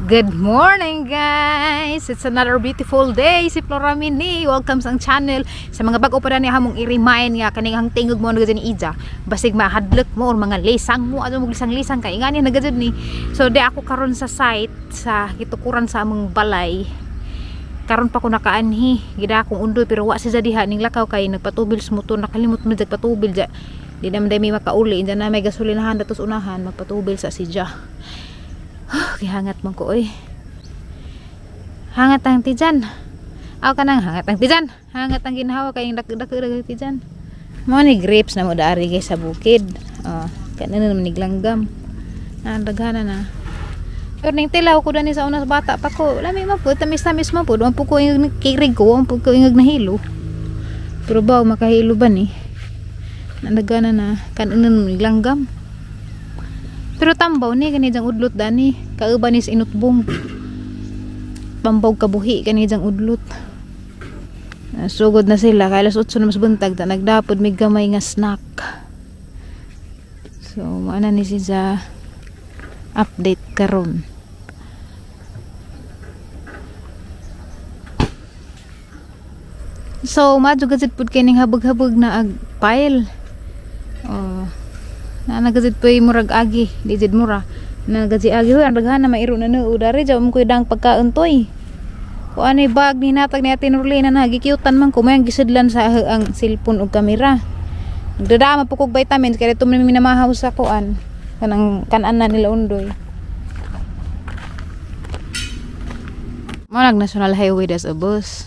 Good morning guys! It's another beautiful day. Si Flora Mini. Welcome sa channel. Sa mga bago pa na hamong i-remind nga kaning tingog mo na ni Ija. Basig mahadlok mo or mga lisang mo ato mo lisang-lisang kay ngani nagajud ni. So di ako karon sa site sa gitukuran sa among balay. Karon pa ko nakaanhi. Gida akong undoy pero wa si diha ning lakaw kay nagpatubil sa motor, nakalimot mo jag patubil ja. Di na may makauli, inja na may gasolinahan datos unahan magpatubil sa sidya. Gihangat man ko oy. Hangat ang tijan. Aw kanang hangat ang tijan. Hangat ang ginhawa kay dak-dak tijan. Mo ni grapes na mo daari guys sa bukid. Oh, kanan naman ni glanggam. Daghana na. Pero ning tilaw ko dani sa una sa bata pa ko. Lami man po tamis-tamis man po. Duman po ko yung kirig ko, po ko yung nahilo. Pero baw makahilo ba ni? Daghana na kanan ni glanggam. Pero tambaw ni kanijang udlot dani kauban is inutbong pambaw kabuhi kanijang udlot. Sugod na sila kay alas 8 na mas buntag ta nagdapod may gamay nga snack. So maana ni siya update karon. So madugad jud pud kining habog-habog na ag pile. Na nagazid po yung murag agi di jid mura nagazid agi ho ang daghana mairo na no udari jaw mo ko dang pagkauntoy ko ani bag ni natag ni Ate Norlina na gikyutan man ko may gisidlan sa ang cellphone ug kamera nagdadama po kog vitamins kay dito minamahaw sa kuan kanan na nila undoy manag national highway das ubos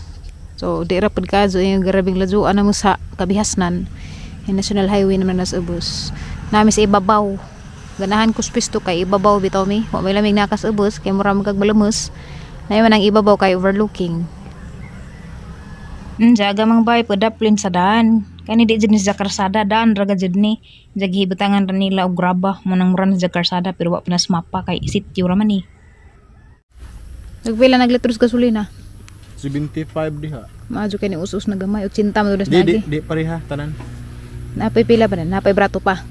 so di ra pud kazo yung grabing lajuan na mo sa kabihasnan yung national highway naman nas ubos nami sa ibabaw ganahan ko pisto kay ibabaw bitaw mi wa may lamig nakas ubos kay mura magagbalamos na man ang ibabaw kay overlooking jaga mang bay padaplin sa daan kani di jud ni sa karsada daan raga jud ni jagi hibutangan ra nila og graba mo nang mura na sa karsada pero wa pinas mapa kay sityo ra man ni nagpila naglitros gasolina 75 diha maadyo kay ni usus na gamay 80 mo dos di pareha tanan napay pila pa na napay brato pa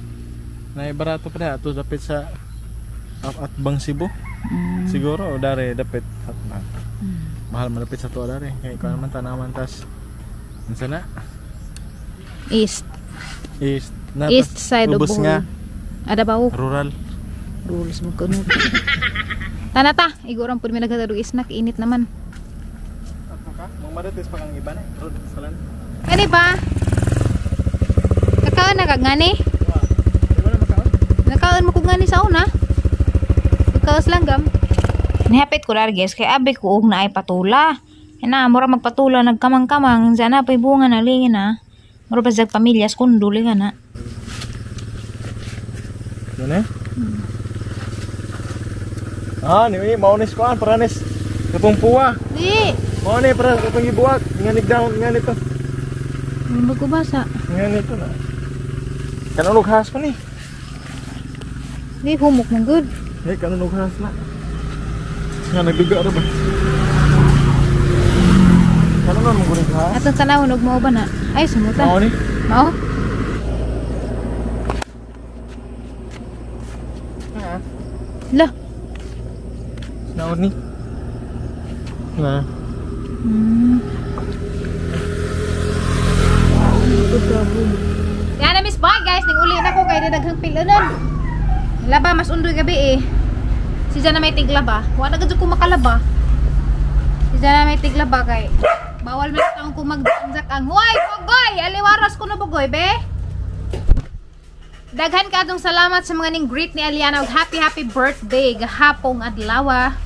na barato pa na ato dapat sa at bang Cebu siguro o dare dapat mahal malapit sa to dare kay ko naman tanaman tas unsa na east na east side of Bohol nga ada ba rural rules mo kuno tanata igurang pud mi nagadado isnak init naman mo madates pa kang iban road salan kani ba kakaon na kagani nakaon mo ko ngani sa una ikaw langgam nihapit ko lar guys kay abi ko og naay patula ina mura magpatula nagkamang-kamang sana pay bunga na lingin na mura pa sa pamilyas kunduli nga na yan ni maunis ko paranes kapong puwa di mo ni para kapong ibuwag nganig down nganito mo ko basa nganito na kanulog has pa ni di humok mong good kanulog has na nga nagbiga ra ba kanulog mong guling has atong tanawon og mao ba na ay sumuta mao ni mao la naon ni na yan na miss boy guys ning uli na ko kay daghang pilanon laba mas undoy gabi eh si Jana may tiglaba wa na gud ko makalaba si Jana may tiglaba kay bawal man taong ko magdanjak ang hoy bogoy aliwaras ko na bogoy be daghan ka adtong salamat sa mga ning greet ni Aliana og happy birthday gahapong adlaw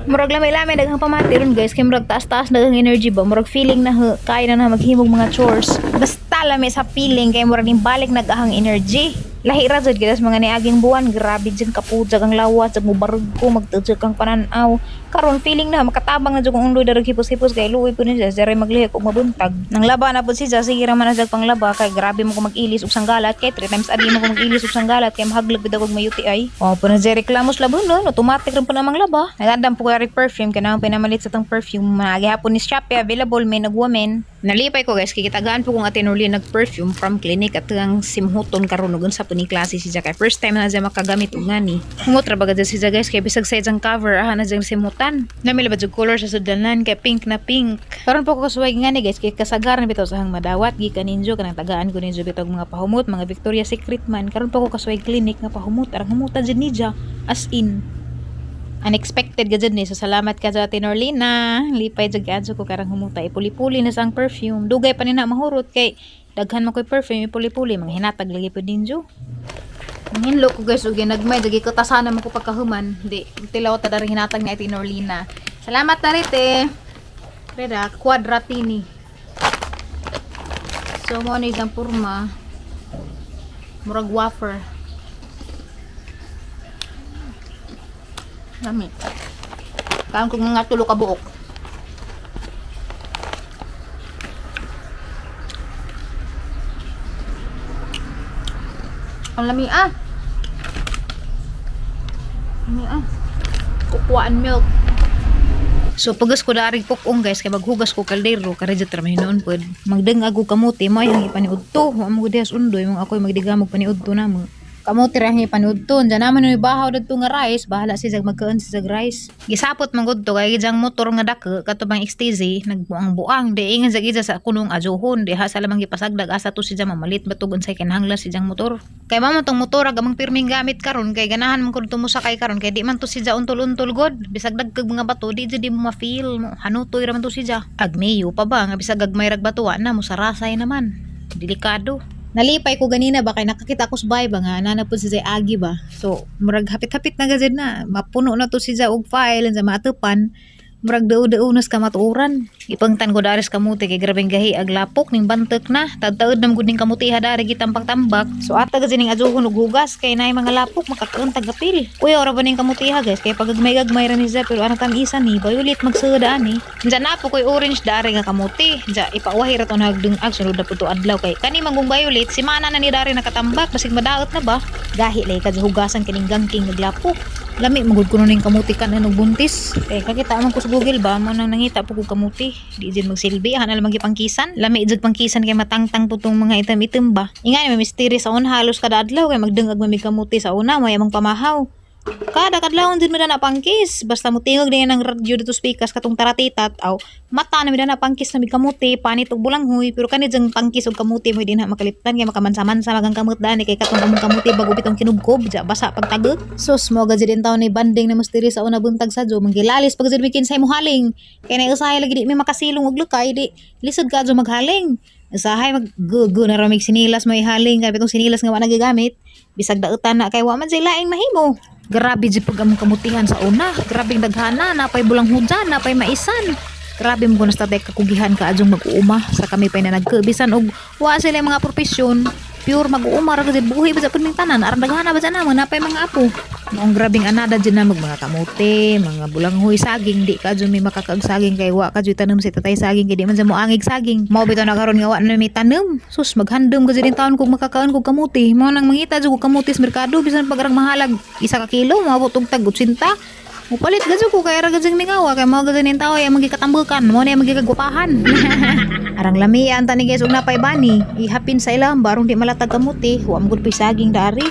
murag lamay-lamay daghang pamati ron guys kay murag taas-taas daghang energy ba murag feeling na kaya na maghimog mga chores basta lami sa feeling kay murag ning balik nagahang energy lahi ra jud gidas mga niaging buwan grabe jud kapujag ang lawas jud mo barug ko magtudjak ang pananaw karon feeling na makatabang na jud kung undoy darag hipos-hipos kay luoy po ni siya maglihi og mabuntag nang laba na pud siya sige ra man na pang laba kay grabe mo ko mag-ilis og sanggalat kay 3 times a day mo ko mag-ilis og sanggalat kay mahaglag bitaw og may UTI po na jere reklamos labon no automatic rin po namang laba nagadam po kay perfume kay na pinamalit sa tang perfume managi hapon ni Shopee available may nagwomen Nalipay ko guys, kikitagaan po kong Ate Norlene nag-perfume from clinic at ang simhuton karon ug sa puning klase siya kay first time na siya makagamit og ngani. Humot ra bagad siya guys kay bisag sa ijang cover na siyang simhutan. Namila ba jud color sa sudanan kay pink na pink. Karon po ko kasuway ngani guys kay kasagaran bitaw sa hang madawat gikan ninyo kanang tagaan ko ninyo bitaw mga pahumot, mga Victoria's Secret man. Karon po ko kasuway clinic nga pahumot, arang humutan jud niya as in unexpected ka dyan so salamat ka sa Ate Norlene lipay dyan ka ko karang humutay puli-puli na sang perfume dugay pa nina mahurot kay daghan mo ko'y perfume puli-puli mga hinatag lagi po din jo hinlo ko guys ug nagmay dagi katasana mo ko pagkahuman di tilaw ta dari hinatag ni Ate Norlene salamat tarite reda quadratini so mo ni dang purma murag wafer nami kaon ko nga tulo ka buok ang lami kukuhaan milk so pagas ko dari kukong guys kay maghugas ko kaldero karejit ra mahinoon pod magdeng ago kamuti mo yang ipaniudto wa mo gudihas undoy mong ako'y magdigamog paniudto namo kamuti ra nga panuudton dyan naman yung bahaw dito nga rice bahala siya magkaan siya rice gisapot man gud to kay gijang motor nga dake katubang XTZ nagbuang-buang di ingan sa sa kunong ajuhon di ha sa lamang gipasagdag asa to siya mamalit batugon sa kinahanglan siya motor kay mamo tong motor gamang pirming gamit karon kay ganahan man kun tumusakay karon kay di man to siya untol-untol god bisag dagkag mga bato di jud mo ma-feel mo hanutoy ra man to siya agmeyo pa ba nga bisag gagmay rag batuan na mo sarasay naman delikado. Nalipay ko ganina ba kay nakakita ko sa bay ba nga nanapod si Agi ba. So murag hapit-hapit na gazid na mapuno na to siya og file sa matupan murag daw-dawnos ka matuuran. Ipangtan ko dares kamuti kay grabeng gahi ag lapok ning bantek na tagtaod na gud ning kamuti ha dari gitampang-tambak. So ata gazid ning ajuhon og hugas kay naay mga lapok makakaon tagapil. Kuya ora ba ning kamuti ha guys kay pagagmay-gagmay ra ni siya pero ano tamisan ni violet magsuda ani. Diyan na po koy orange dari nga kamuti. Diya ipauwahi ra to nagdungag sunod na puto adlaw kay kani manggung violet si mana na ni dari nakatambak basig madaot na ba. Gahi lay kad hugasan kining gangking naglapok. Lami magud kuno ning kamuti kan ano buntis. Kay kakita man ko sa Google ba mo nang nangita po ko kamuti. Di jud magsilbi ana lamang gipangkisan. Lami jud pangkisan kay matangtang putong mga item-item ba. Ingani may misteri sa una halos kada adlaw kay magdungag mami kamuti sa una may amang pamahaw. Kada kadlawon din mo na pangkis basta mo tingog din ng radyo dito speakers katong taratitat aw mata na mi na pangkis na mi kamuti panit og bulanghoy pero kani jang pangkis og kamuti mo din ha makaliptan kay makamansa-mansa magang kamot dani kay katong among kamuti bago bitong kinubkob ja basa pagtagod sus mo ga din taw ni banding na musteri sa una buntag sa jo manggilalis pag jud mi kinsay mo haling kay na usahay lagi di mi makasilong og lukay di lisod ka jo maghaling usahay mag na ra mig sinilas may haling kay bitong sinilas nga wa nagagamit bisag dautan na kay wa man sila laing mahimo. Grabe di pag among kamutihan sa una. Grabe daghana, napay bulang hujan, napay maisan. Grabe mo na tatay kakugihan ka adjong mag-uuma sa kami pa na nagkabisan og wa sila mga profesyon. Pure mag-uuma ra gid buhi ba sa puning tanan. Aran daghana ba sa namon napay mga apo. Noong grabing anada dyan na mga kamote, mga bulanghoy saging di ka adjong may makakaag saging kay wa ka adjong tanom si tatay saging kay di man sa mo angig saging. Mao bitaw na karon nga wa na may tanom. Sus maghandom ka din taon kog makakaon kog kamote. Mao nang mangita jud kog kamote sa merkado bisan pag arang mahalag 1 ka kilo maabot og tag 80. Mupalit gadyo ko kay ra gadzing mingawa kay mao gadzing tawo ay magikatambukan mo na magikagwapahan. Arang lamian tani guys og napay bani ihapin sa ilang barong di malatag kamuti wa mo gud saging dari.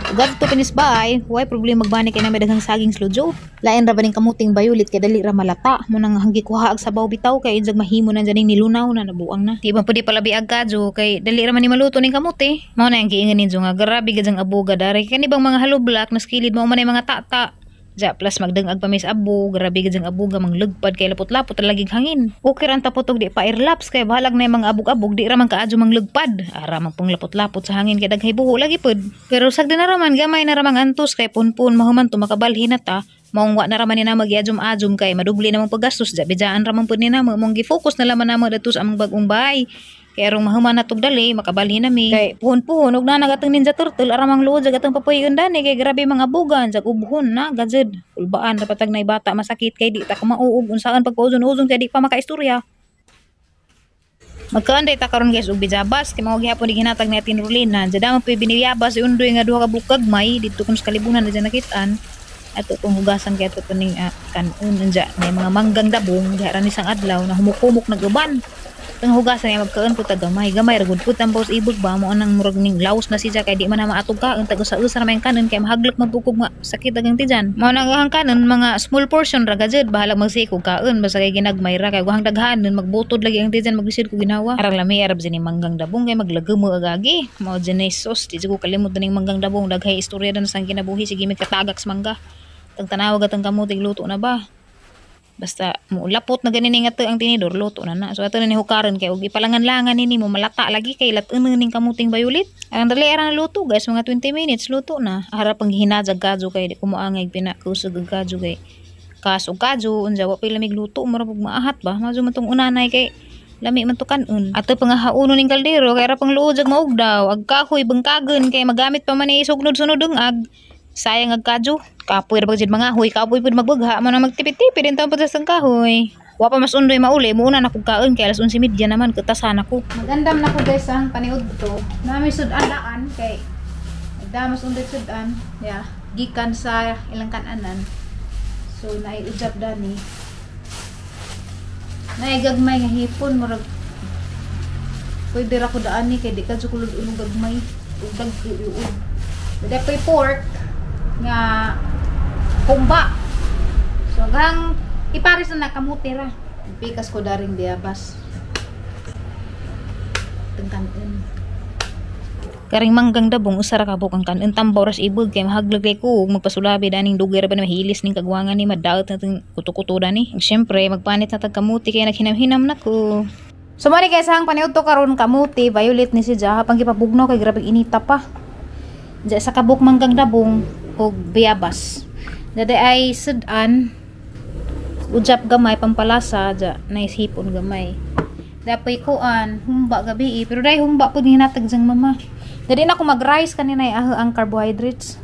Ugad to pinisbay, why problema magbani kay na may daghang saging slojo. Lain ra baning kamuting bayulit kay dali ra malata. Mo nang hanggi kuha ag sabaw bitaw kay injag mahimo na janing nilunaw na nabuang na. Di ba pudi palabiag kadyo kay dali ra man ni maluto ning kamuti. Mao na ang giingan ninyo nga grabe gadzang abuga dari kani bang mga halublak na skilid mo man mga tata. Ja plus magdengag pa mis abo, grabe gid jang abo ga manglugpad kay lapot-lapot lagig hangin. Okay ra tapotog di pa airlaps kay bahalag na mga abog-abog di ra man kaadyo manglugpad. Ara man pong lapot-lapot sa hangin kay daghay buho lagi pod. Pero sagdi na raman gamay na ramang antos kay punpun mahuman to makabalhin na ta. Maong wa na raman ni na magyadjom-adjom kay madubli namang paggastos ja bijaan raman pod ni na mong gi-focus na laman namo dito sa among bagong bahay. Kaya arong mahuman na tog dali makabalhin nami kay puhon-puhon og na nagatang ninja turtle aramang luod sa gatang papuyon dani kay grabe mga bugan sa ubhon na gazed ulbaan ra patag nay bata masakit kay di ta ka mauog unsaan pagpauzon-uzon kay di pa makaistorya. Magkaanday ta karon guys og bijabas kay mao gihapon ginatag ni Ate Norlene jada man pay biniyabas undoy nga duha ka bukag may dito kun sa kalibunan na nakitaan ato tong hugasan kay ato tuning kanon unja may mga manggang dabong diha ra ni sang adlaw na humukumok nag uban. Teng hugasan niya magkaon po tagamay. Gamay ragud po tampos ibog ba mo anang murag ning laos na siya kay di man na maatog ka ang tagusa-usa may kanon kay mahaglak mabukog nga sakit agang tijan. Mao nang ang kanon mga small portion ra gajud bahala magsikog kaon basta kay ginagmay ra kay guhang daghanon magbutod lagi ang tijan maglisod ko ginawa. Arang lami arab sini manggang dabong kay maglagemo agagi. Mao Genesis di ko kalimot ning manggang dabong daghay istorya dan sang kinabuhi sige mi katagak sa mangga. Tang tanawag atong kamutig luto na ba. Basta mo lapot na ganin nga ang tinidor luto na na. So ato na ni hukaron kay og ipalangan-langan nini mo malata lagi kay lat ning kamuting bayulit. Ang dali ara na luto guys mga 20 minutes luto na. Harap ang hinajag kadyo kay di ko moangay pinakusog og kadyo kay kaso kadyo unja wa pay lamig luto murag maahat ba. Madyo man tong unanay kay lami man to kanon. Ato pangahauno ning kaldero kay ra pang luod jag maugdaw ag kahoy bangkagon kay magamit pa man ni sugnod-sunod ang ag. Sayang ag kadyo. Kapoy ra pagjud mga huy, kapoy pud magbugha, man magtipid-tipid din taon pa sa kahoy. Wa pa mas undoy mauli, muuna na kog kaon kay alas 11:30 naman katasan ako. Magandam na ko guys ang paniud to. Nami sudan daan kay damas undoy sudan, ya, gikan sa ilang kananan. So naiujab dani. Naigagmay nga hipon murag pwede ra ko daan ni kay di ka jukulod unong gagmay, ug dagkuud. Dapat pork nga kumba. So hanggang iparis na nakamuti ra. Pikas ko daring diabas. Tengkanon. Karing manggang dabong usara ka bukang kanon tambaw ras ibog kay mahaglagay ko magpasulabi daning dugay ra ba na mahilis ning kagwangan ni madaot na tong kuto-kuto ni. Syempre magpanit na tag kamuti kay naghinam-hinam nako. So mani guys hang paniud to karon kamuti violet ni si Jaha pang gipabugno kay grabe inita pa. Diya sa kabuk manggang dabong og biabas. Dada ay sudan ujap gamay pampalasa ja naisipon gamay. Dapoy kuan humba gabi pero dai humba pud hinatag jang mama. Dadi na ko mag-rice kanina ang carbohydrates.